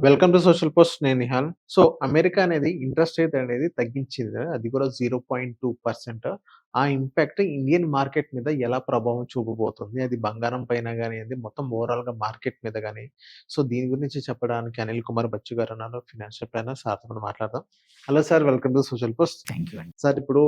Welcome to social post. నేను Nihal. So, America అనేది interest rate అనేది తగ్గించింది. అది కూడా 0.2%. ఆ ఇంపాక్ట్ ఇండియన్ మార్కెట్ మీద ఎలా ప్రభావం చూపబోతుంది? అది బంగారం పైన గానియండి, మొత్తం ఓవరాల్‌గా మార్కెట్ మీద గాని. సో, దీని గురించి చెప్పడానికి అనిల్ కుమార్ బచ్చు గారు ఉన్నారు. Financial planner. సార్‌తో మనం మాట్లాడదాం. Hello sir, welcome to social post. Thank you అండి. సార్, ఇప్పుడు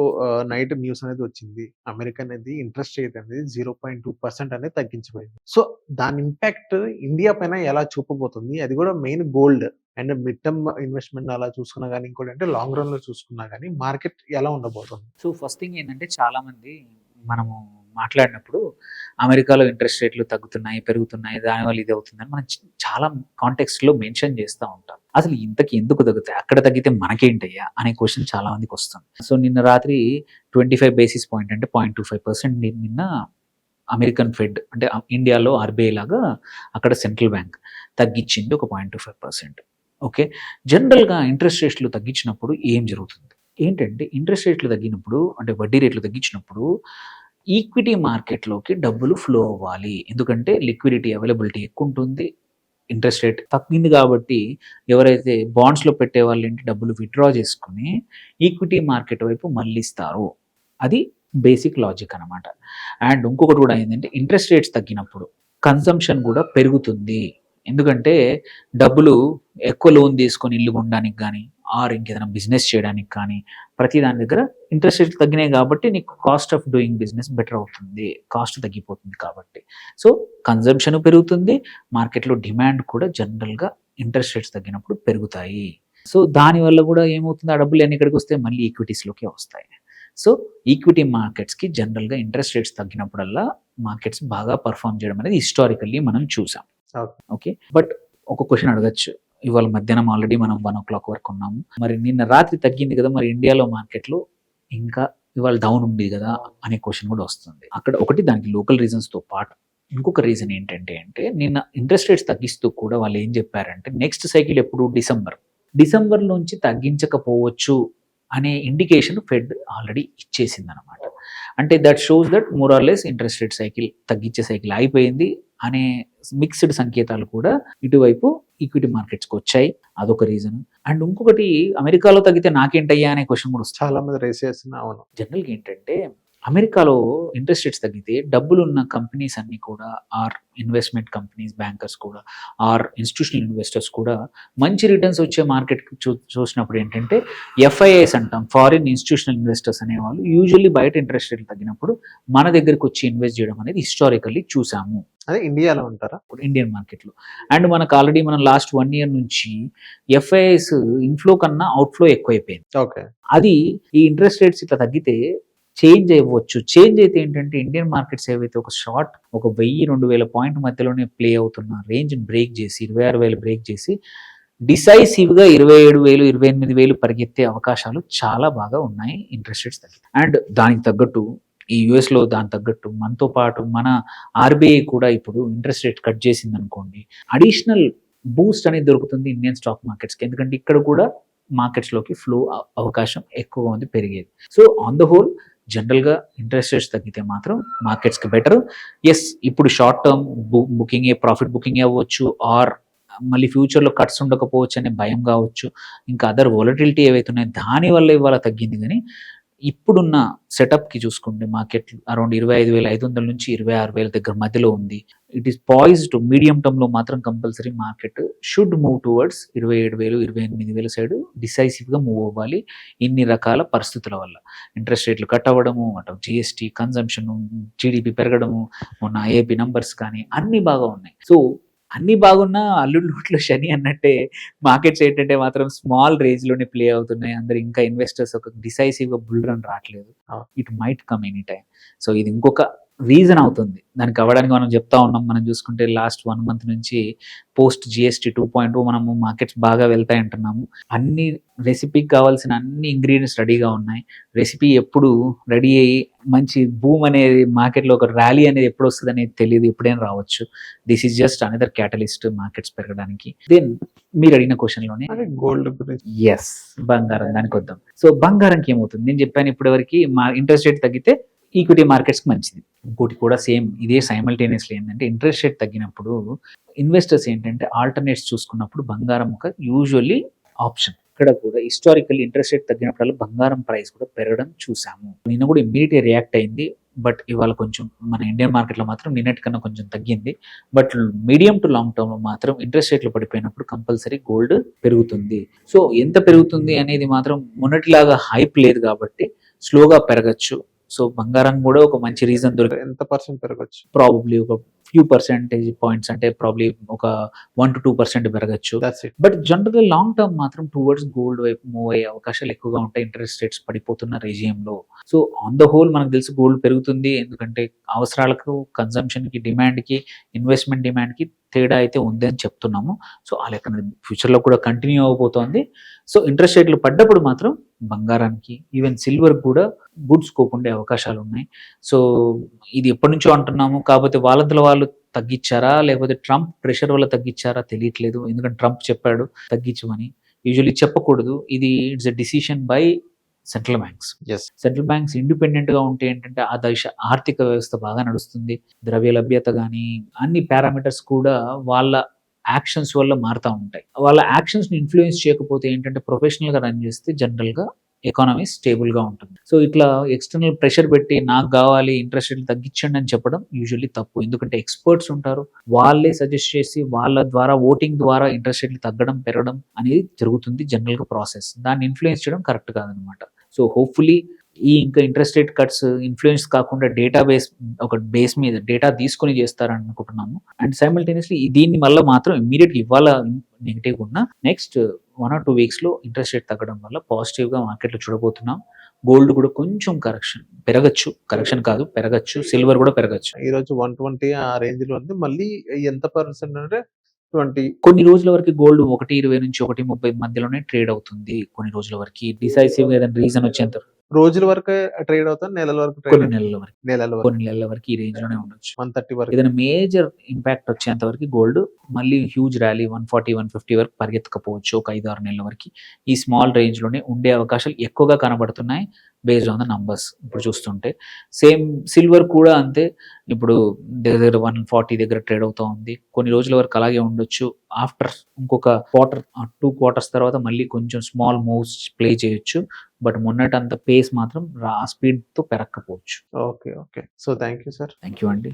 నైట్ న్యూస్ అనేది వచ్చింది. అమెరికా అనేది ఇంట్రెస్ట్ రేట్ అనేది 0.2% అనేది తగ్గించబడింది. సో, దాని ఇంపాక్ట్ ఇండియా పైన ఎలా చూపబోతుంది? అది కూడా main gold and mid term investment అలా చూసుకున్నా గాని, ఇంకోటంటే లాంగ్ రన్‌లో చూసుకున్నా గాని మార్కెట్ ఎలా ఉండబోతుంది? సో, ఫస్ట్ థింగ్ ఏంటంటే చాలామంది మనము మాట్లాడినప్పుడు అమెరికాలో ఇంట్రెస్ట్ రేట్లు తగ్గుతున్నాయి, పెరుగుతున్నాయి, దానివల్ల ఇది అవుతుందని మనం చాలా కాంటెక్స్ట్‌లో మెన్షన్ చేస్తా ఉంటాం. అసలు ఇంతకి ఎందుకు తగ్గుతాయి? అక్కడ తగ్గితే మనకేంటయ్యా అనే క్వెషన్ చాలా మందికి వస్తుంది. సో, నిన్న రాత్రి 25 బేసిస్ పాయింట్ అంటే 0.25% నిన్న అమెరికన్ ఫెడ్ అంటే ఇండియాలో ఆర్‌బీఐ లాగా అక్కడ సెంట్రల్ బ్యాంక్ తగ్గించింది ఒక 0.25%. ఓకే. జనరల్‌గా ఇంట్రెస్ట్ రేట్లు తగ్గించినప్పుడు ఏం జరుగుతుంది? ఏంటంటే ఇంట్రెస్ట్ రేట్లు తగ్గినప్పుడు అంటే వడ్డీ రేట్లు తగ్గించినప్పుడు ఈక్విటీ మార్కెట్‌లోకి డబ్బులు ఫ్లో అవ్వాలి. ఎందుకంటే లిక్విడిటీ అవైలబిలిటీ ఎక్కువుంటుంది. ఇంట్రెస్ట్ రేట్ తగ్గింది కాబట్టి ఎవరైతే బాండ్స్‌లో పెట్టేవాళ్ళేంటి డబ్బులు విత్‌డ్రా చేసుకొని ఈక్విటీ మార్కెట్ వైపు మళ్ళిస్తారు. అది బేసిక్ లాజిక్ అనమాట. అండ్ ఇంకొకటి కూడా ఏందంటే ఇంట్రెస్ట్ రేట్స్ తగ్గినప్పుడు కన్సంప్షన్ కూడా పెరుగుతుంది. ఎందుకంటే డబ్బులు ఎక్కువ లోన్ తీసుకొని ఇల్లు కొనడానికి కానీ ఆర్ ఇంకేదైనా బిజినెస్ చేయడానికి కానీ ప్రతి దాని దగ్గర ఇంట్రెస్ట్ రేట్లు తగ్గినాయి కాబట్టి నీకు cost of doing business better అవుతుంది, కాస్ట్ తగ్గిపోతుంది కాబట్టి. సో కన్జంప్షన్ పెరుగుతుంది, మార్కెట్లో డిమాండ్ కూడా జనరల్గా ఇంట్రెస్ట్ రేట్స్ తగ్గినప్పుడు పెరుగుతాయి. సో దానివల్ల కూడా ఏమవుతుంది, ఆ డబ్బులు అన్ని ఇక్కడికి వస్తే మళ్ళీ ఈక్విటీస్లోకి వస్తాయి. సో ఈక్విటీ మార్కెట్స్కి జనరల్గా ఇంట్రెస్ట్ రేట్స్ తగ్గినప్పుడల్లా మార్కెట్స్ బాగా పర్ఫామ్ చేయడం అనేది హిస్టారికల్లీ మనం చూసాం. ఓకే. బట్ ఒక క్వశ్చన్ అడగచ్చు, ఇవాళ మధ్యాహ్నం ఆల్రెడీ మనం 1:00 వరకు ఉన్నాము, మరి నిన్న రాత్రి తగ్గింది కదా, మరి ఇండియాలో మార్కెట్లో ఇంకా ఇవాళ డౌన్ ఉంది కదా అనే క్వశ్చన్ కూడా వస్తుంది. అక్కడ ఒకటి దానికి లోకల్ రీజన్స్తో పాటు ఇంకొక రీజన్ ఏంటంటే నిన్న ఇంట్రెస్ట్ రేట్స్ తగ్గిస్తూ కూడా వాళ్ళు ఏం చెప్పారంటే నెక్స్ట్ సైకిల్ ఎప్పుడు డిసెంబర్ నుంచి తగ్గించకపోవచ్చు అనే ఇండికేషన్ ఫెడ్ ఆల్రెడీ ఇచ్చేసింది అనమాట. అంటే that shows that more or less interest rate cycle తగ్గించే సైకిల్ అయిపోయింది అనే మిక్స్డ్ సంకేతాలు కూడా ఇటువైపు ఈక్విటీ మార్కెట్స్కి వచ్చాయి. అదొక రీజన్. అండ్ ఇంకొకటి, అమెరికాలో తగ్గితే నాకేంటయ్యా అనే క్వశ్చన్ కూడా వస్తుంది. చాలా మంది రేస్ చేస్తున్నా. అవును. జనరల్గా ఏంటంటే అమెరికాలో ఇంట్రెస్ట్ రేట్స్ తగ్గితే డబ్బులున్న కంపెనీస్ అన్నీ కూడా ఆర్ ఇన్వెస్ట్మెంట్ కంపెనీస్, బ్యాంకర్స్ కూడా ఆర్ ఇన్స్టిట్యూషనల్ ఇన్వెస్టర్స్ కూడా మంచి రిటర్న్స్ వచ్చే మార్కెట్ చూసినప్పుడు ఏంటంటే ఎఫ్ఐఐస్ అంటాం, ఫారిన్ ఇన్స్టిట్యూషనల్ ఇన్వెస్టర్స్ అనేవాళ్ళు యూజువల్లీ బయట ఇంట్రెస్ట్ రేట్లు తగ్గినప్పుడు మన దగ్గరికి వచ్చి ఇన్వెస్ట్ చేయడం అనేది హిస్టారికల్లీ చూసాము. అదే ఇండియాలో ఉంటారా? ఇండియన్ మార్కెట్లో. అండ్ మనకు ఆల్రెడీ మనం లాస్ట్ 1 year నుంచి ఎఫ్ఐఐస్ ఇన్ఫ్లో కన్నా అవుట్ఫ్లో ఎక్కువైపోయింది. ఓకే. అది ఈ ఇంట్రెస్ట్ రేట్స్ ఇట్లా తగ్గితే చేంజ్ అవ్వచ్చు. చేంజ్ అయితే ఏంటంటే ఇండియన్ మార్కెట్స్ ఏవైతే ఒక 1000-2000 పాయింట్ మధ్యలోనే ప్లే అవుతున్న రేంజ్ని బ్రేక్ చేసి 26,000 బ్రేక్ చేసి డిసైసివ్గా 27,000, 28,000 పరిగెత్తే అవకాశాలు చాలా బాగా ఉన్నాయి ఇంట్రెస్ట్ రేట్స్ తగ్గి. అండ్ దానికి తగ్గట్టు ఈ యూఎస్లో దానికి తగ్గట్టు మనతో పాటు మన ఆర్బీఐ కూడా ఇప్పుడు ఇంట్రెస్ట్ రేట్ కట్ చేసింది అనుకోండి, అడిషనల్ బూస్ట్ అనేది దొరుకుతుంది ఇండియన్ స్టాక్ మార్కెట్స్కి. ఎందుకంటే ఇక్కడ కూడా మార్కెట్స్లోకి ఫ్లో అవకాశం ఎక్కువగా ఉంది, పెరిగేది. సో ఆన్ ద హోల్ జనరల్గా ఇంట్రెస్ట్ రేట్స్ తగ్గితే మాత్రం మార్కెట్స్కి బెటర్. ఎస్, ఇప్పుడు short term booking profit booking అవ్వచ్చు, ఆర్ మళ్ళీ ఫ్యూచర్లో కట్స్ ఉండకపోవచ్చు అనే భయం కావచ్చు, ఇంకా అదర్ వొలటిలిటీ ఏవైతే ఉన్నాయో దానివల్ల ఇవాళ తగ్గింది. కానీ ఇప్పుడున్న సెటప్కి చూసుకుంటే మార్కెట్ అరౌండ్ 25,500 నుంచి 26,000 దగ్గర మధ్యలో ఉంది. It is poised. మీడియం టర్మ్లో మాత్రం compulsory market should move towards 27,000, 28,000 side డిసైసివ్గా మూవ్ అవ్వాలి. ఇన్ని రకాల పరిస్థితుల వల్ల ఇంట్రెస్ట్ రేట్లు కట్ అవ్వడము, అటు జిఎస్టీ, కన్జంప్షన్, జీడిపి పెరగడము, మొన్న ఐఐపి నంబర్స్ కానీ అన్నీ బాగా ఉన్నాయి. సో అన్నీ బాగున్నా అల్లుడు నోట్లో శని అన్నట్టే మార్కెట్స్ ఏంటంటే మాత్రం స్మాల్ రేంజ్లోనే ప్లే అవుతున్నాయి. అందరు ఇంకా ఇన్వెస్టర్స్ ఒక డిసైసివ్గా బుల్ రన్ రావట్లేదు. It might come any time. So ఇది ఇంకొక రీజన్ అవుతుంది దానికి అవ్వడానికి. మనం చెప్తా ఉన్నాం, మనం చూసుకుంటే లాస్ట్ 1 month నుంచి పోస్ట్ జిఎస్టీ 2.0 మనము మార్కెట్స్ బాగా వెళ్తాయి అంటున్నాము. అన్ని రెసిపీకి కావాల్సిన అన్ని ఇంగ్రీడియంట్స్ రెడీగా ఉన్నాయి. రెసిపీ ఎప్పుడు రెడీ అయ్యి మంచి బూమ్ అనేది మార్కెట్లో ఒక ర్యాలీ అనేది ఎప్పుడు వస్తుంది అనేది తెలియదు, ఎప్పుడైనా రావచ్చు. This is just another catalyst markets పెరగడానికి. దెన్ మీరు అడిగిన క్వశ్చన్లోనే గోల్డ్ గురించి, ఎస్, బంగారం దానికి వద్దాం. సో బంగారంకి ఏమవుతుంది, నేను చెప్పాను ఇప్పటివరకు మా ఇంట్రెస్ట్ రేట్ తగ్గితే ఈక్విటీ మార్కెట్స్కి మంచిది. ఇంకోటి కూడా సేమ్ ఇదే సైమల్టేనియస్లీ ఏంటంటే ఇంట్రెస్ట్ రేట్ తగ్గినప్పుడు ఇన్వెస్టర్స్ ఏంటంటే ఆల్టర్నేట్స్ చూసుకున్నప్పుడు బంగారం ఒక యూజువల్లీ ఆప్షన్. ఇక్కడ కూడా హిస్టారికల్ ఇంట్రెస్ట్ రేట్ తగ్గినప్పుడల్లా బంగారం ప్రైస్ కూడా పెరగడం చూసాము. నిన్న కూడా ఇమ్మీడియట్ రియాక్ట్ అయింది. బట్ ఇవాళ కొంచెం మన ఇండియన్ మార్కెట్లో మాత్రం నిన్నటి కన్నా కొంచెం తగ్గింది. But medium to long term లో మాత్రం ఇంట్రెస్ట్ రేట్లు పడిపోయినప్పుడు కంపల్సరీ గోల్డ్ పెరుగుతుంది. సో ఎంత పెరుగుతుంది అనేది మాత్రం మొన్నటిలాగా హైప్ లేదు కాబట్టి స్లోగా పెరగచ్చు. సో బంగారం కూడా ఒక మంచి రీజన్ దొరికింది. ఎంత పర్సెంట్ పెరగచ్చు? ప్రాబబ్లీ ఒక ఫ్యూ పర్సెంటేజ్ పాయింట్స్, అంటే ప్రాబ్లీ ఒక 1 to 2% పెరగచ్చు. That's it. బట్ జనరల్గా లాంగ్ టర్మ్ మాత్రం టువర్డ్స్ గోల్డ్ వైపు మూవ్ అయ్యే అవకాశాలు ఎక్కువగా ఉంటాయి ఇంట్రెస్ట్ రేట్స్ పడిపోతున్న రెజియంలో. సో ఆన్ ద హోల్ మనకు తెలిసి గోల్డ్ పెరుగుతుంది, ఎందుకంటే అవసరాలకు, కన్సంప్షన్కి, డిమాండ్కి, ఇన్వెస్ట్మెంట్ డిమాండ్కి తేడా అయితే ఉంది అని చెప్తున్నాము. సో ఆ లెక్కన ఫ్యూచర్లో కూడా కంటిన్యూ అవబోతోంది. సో ఇంట్రెస్ట్ రేట్లు పడ్డప్పుడు మాత్రం బంగారానికి, ఈవెన్ సిల్వర్ కూడా గుడ్ స్కోప్ ఉండే అవకాశాలు ఉన్నాయి. సో ఇది ఎప్పటి నుంచో అంటున్నాము, కాకపోతే వాళ్ళంతలో వాళ్ళు తగ్గించారా లేకపోతే ట్రంప్ ప్రెషర్ వల్ల తగ్గించారా తెలియట్లేదు. ఎందుకంటే ట్రంప్ చెప్పాడు తగ్గించమని. యూజువల్లీ చెప్పకూడదు, ఇది it's a decision by central banks. Yes. Central banks independent గా ఉంటే ఏంటంటే ఆ దేశ ఆర్థిక వ్యవస్థ బాగా నడుస్తుంది. ద్రవ్య లభ్యత కానీ అన్ని పారామీటర్స్ కూడా వాళ్ళ యాక్షన్స్ వల్ల మారుతూ ఉంటాయి. వాళ్ళ యాక్షన్స్ ని ఇన్ఫ్లుయెన్స్ చేయకపోతే ఏంటంటే ప్రొఫెషనల్ గా రన్ చేస్తే జనరల్ గా ఎకానమీ స్టేబుల్ గా ఉంటుంది. సో ఇట్లా ఎక్స్టర్నల్ ప్రెషర్ పెట్టి నాకు కావాలి ఇంట్రెస్ట్ రేట్లు తగ్గించండి అని చెప్పడం యూజువల్లీ తప్పు. ఎందుకంటే ఎక్స్పర్ట్స్ ఉంటారు, వాళ్ళే సజెస్ట్ చేసి వాళ్ళ ద్వారా ఓటింగ్ ద్వారా ఇంట్రెస్ట్ రేట్లు తగ్గడం పెరగడం అనేది జరుగుతుంది జనరల్ గా ప్రాసెస్. దాన్ని ఇన్ఫ్లుయెన్స్ చేయడం కరెక్ట్ కాదనమాట. సో హోప్ఫుల్లీ ఈ ఇంకా ఇంట్రెస్ట్ రేట్ కట్స్ ఇన్ఫ్లుయెన్స్ కాకుండా డేటా బేస్, ఒక బేస్ మీద డేటా తీసుకొని చేస్తారని అనుకుంటున్నాము. అండ్ సైమల్టేనియస్లీ దీన్ని వల్ల మాత్రం ఇమ్మీడియట్ ఇవాళ నెగిటివ్ ఉన్న నెక్స్ట్ 1 or 2 weeks లో ఇంట్రెస్ట్ రేట్ తగ్గడం వల్ల పాజిటివ్ గా మార్కెట్లో చూడబోతున్నాం. గోల్డ్ కూడా కొంచెం పెరగచ్చు, కరెక్షన్ కాదు పెరగచ్చు, సిల్వర్ కూడా పెరగచ్చు. ఈ రోజు 120 ఆ రేంజ్ లో ఉంది. మళ్ళీ ఎంత పర్సెంట్ అంటే 20. కొన్ని రోజుల వరకు గోల్డ్ 1.20 నుంచి 1.30 మధ్యలోనే ట్రేడ్ అవుతుంది. కొన్ని రోజుల వరకు డిసైసివ్ గా ఏదైనా రీజన్ వచ్చేంత రోజుల వరకే ట్రేడ్ అవుతాను, నెలల వరకు కొన్ని ట్రేడ్, నెలల వరకు, నెలల వరకు కొన్ని నెలల వరకు ఈ రేంజ్ లోనే ఉండొచ్చు. 130 వరకు. ఏదైనా మేజర్ ఇంపాక్ట్ వచ్చేంత వరకు గోల్డ్ మళ్ళీ హ్యూజ్ ర్యాలీ 140, 150 వరకు పరిగెత్తకపోవచ్చు. ఒక 5-6 నెలల వరకు ఈ స్మాల్ రేంజ్ లోనే ఉండే అవకాశాలు ఎక్కువగా కనబడుతున్నాయి బేస్డ్ ఆన్ ద నంబర్స్ ఇప్పుడు చూస్తుంటే. సేమ్ సిల్వర్ కూడా అంతే, ఇప్పుడు దగ్గర 140 దగ్గర ట్రేడ్ అవుతా ఉంది. కొన్ని రోజుల వరకు అలాగే ఉండొచ్చు. ఆఫ్టర్ ఇంకొక క్వార్టర్ 2 quarters తర్వాత మళ్ళీ కొంచెం స్మాల్ మూవ్స్ ప్లే చేయొచ్చు. బట్ మొన్నటంత పేస్ మాత్రం స్పీడ్ తో పెరగకపోవచ్చు. Okay. So thank you sir. Thank you అండి.